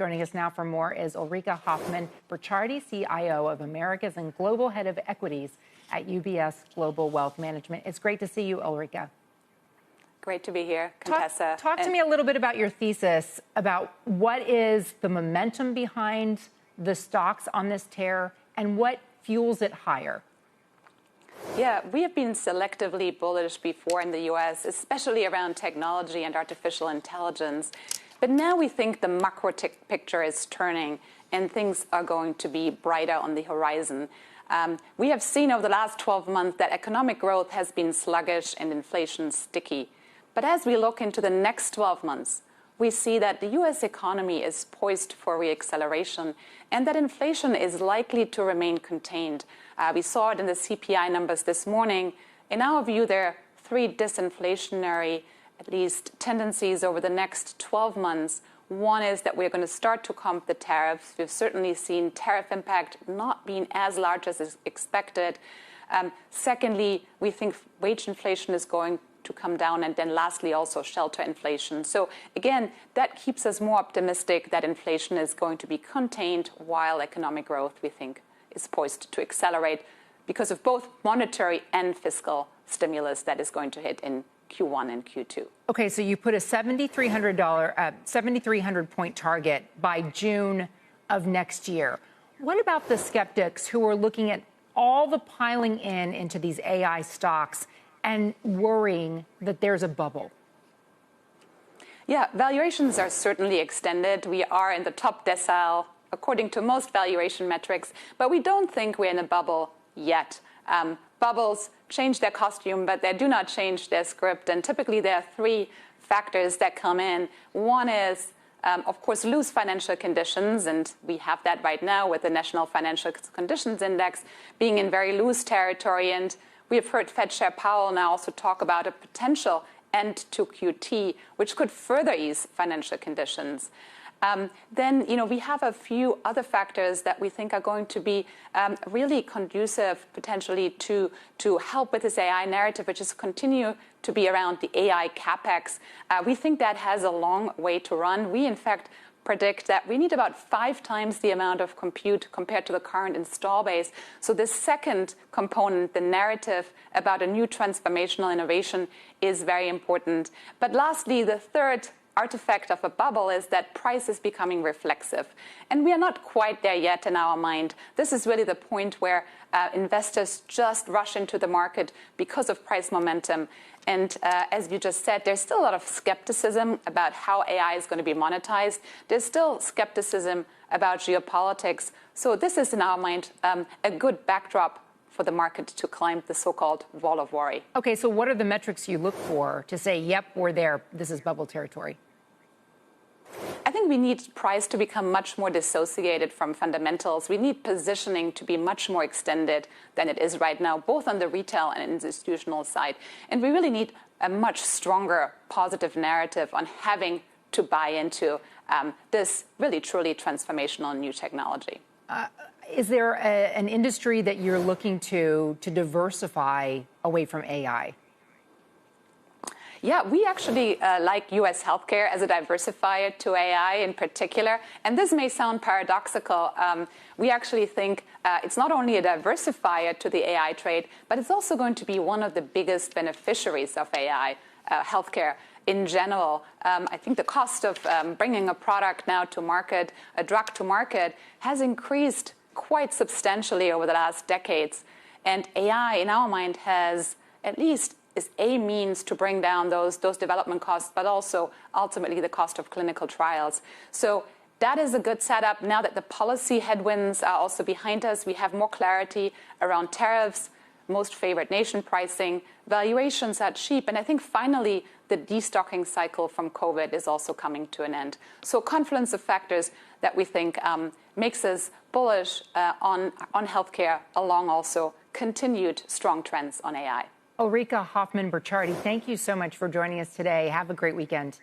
Joining us now for more is Ulrike Hoffman Burchardi, CIO of Americas and Global Head of Equities at UBS Global Wealth Management. It's great to see you, Ulrike. Great to be here, Contessa. Talk to me a little bit about your thesis about what is the momentum behind the stocks on this tear and what fuels it higher. Yeah, we have been selectively bullish before in the U.S., especially around technology and artificial intelligence. But now we think the macro picture is turning and things are going to be brighter on the horizon. We have seen over the last 12 months that economic growth has been sluggish and inflation sticky. But as we look into the next 12 months, we see that the U.S. economy is poised for reacceleration and that inflation is likely to remain contained. We saw it in the CPI numbers this morning. In our view, there are three disinflationary, at least, tendencies over the next 12 months. One is that we're going to start to comp the tariffs. We've certainly seen tariff impact not being as large as is expected. Secondly, we think wage inflation is going to come down, and then lastly also shelter inflation. So again, that keeps us more optimistic that inflation is going to be contained while economic growth, we think, is poised to accelerate because of both monetary and fiscal stimulus that is going to hit in Q1 and Q2. Okay, so you put a $7,300 point target by June of next year. What about the skeptics who are looking at all the piling into these AI stocks and worrying that there's a bubble? Yeah, valuations are certainly extended. We are in the top decile, according to most valuation metrics, but we don't think we're in a bubble yet. Bubbles change their costume, but they do not change their script. And typically there are three factors that come in. One is, of course, loose financial conditions, and we have that right now with the National Financial Conditions Index being in very loose territory. And we have heard Fed Chair Powell now also talk about a potential end to QT, which could further ease financial conditions. Then, we have a few other factors that we think are going to be really conducive potentially to help with this AI narrative, which is continue to be around the AI capex. We think that has a long way to run. We, in fact, predict that we need about 5 times the amount of compute compared to the current install base. So this second component, the narrative about a new transformational innovation, is very important. But lastly, the third artifact of a bubble is that price is becoming reflexive. And we are not quite there yet in our mind. This is really the point where investors just rush into the market because of price momentum. And as you just said, there's still a lot of skepticism about how AI is going to be monetized. There's still skepticism about geopolitics. So this is, in our mind, a good backdrop for the market to climb the so-called wall of worry. Okay, so what are the metrics you look for to say, yep, we're there, this is bubble territory? I think we need price to become much more dissociated from fundamentals. We need positioning to be much more extended than it is right now, both on the retail and institutional side. And we really need a much stronger positive narrative on having to buy into this really truly transformational new technology. Is there an industry that you're looking to diversify away from AI? Yeah, we actually like U.S. healthcare as a diversifier to AI in particular. And this may sound paradoxical. We actually think it's not only a diversifier to the AI trade, but it's also going to be one of the biggest beneficiaries of AI, healthcare in general. I think the cost of bringing a product now to market, a drug to market, has increased quite substantially over the last decades. And AI, in our mind, has at least is a means to bring down those development costs, but also ultimately the cost of clinical trials. So that is a good setup. Now that the policy headwinds are also behind us, we have more clarity around tariffs, most favored nation pricing, valuations are cheap, and I think finally the destocking cycle from COVID is also coming to an end. So confluence of factors that we think makes us bullish on healthcare, along also continued strong trends on AI. Ulrike Hoffman Burchardi, thank you so much for joining us today. Have a great weekend.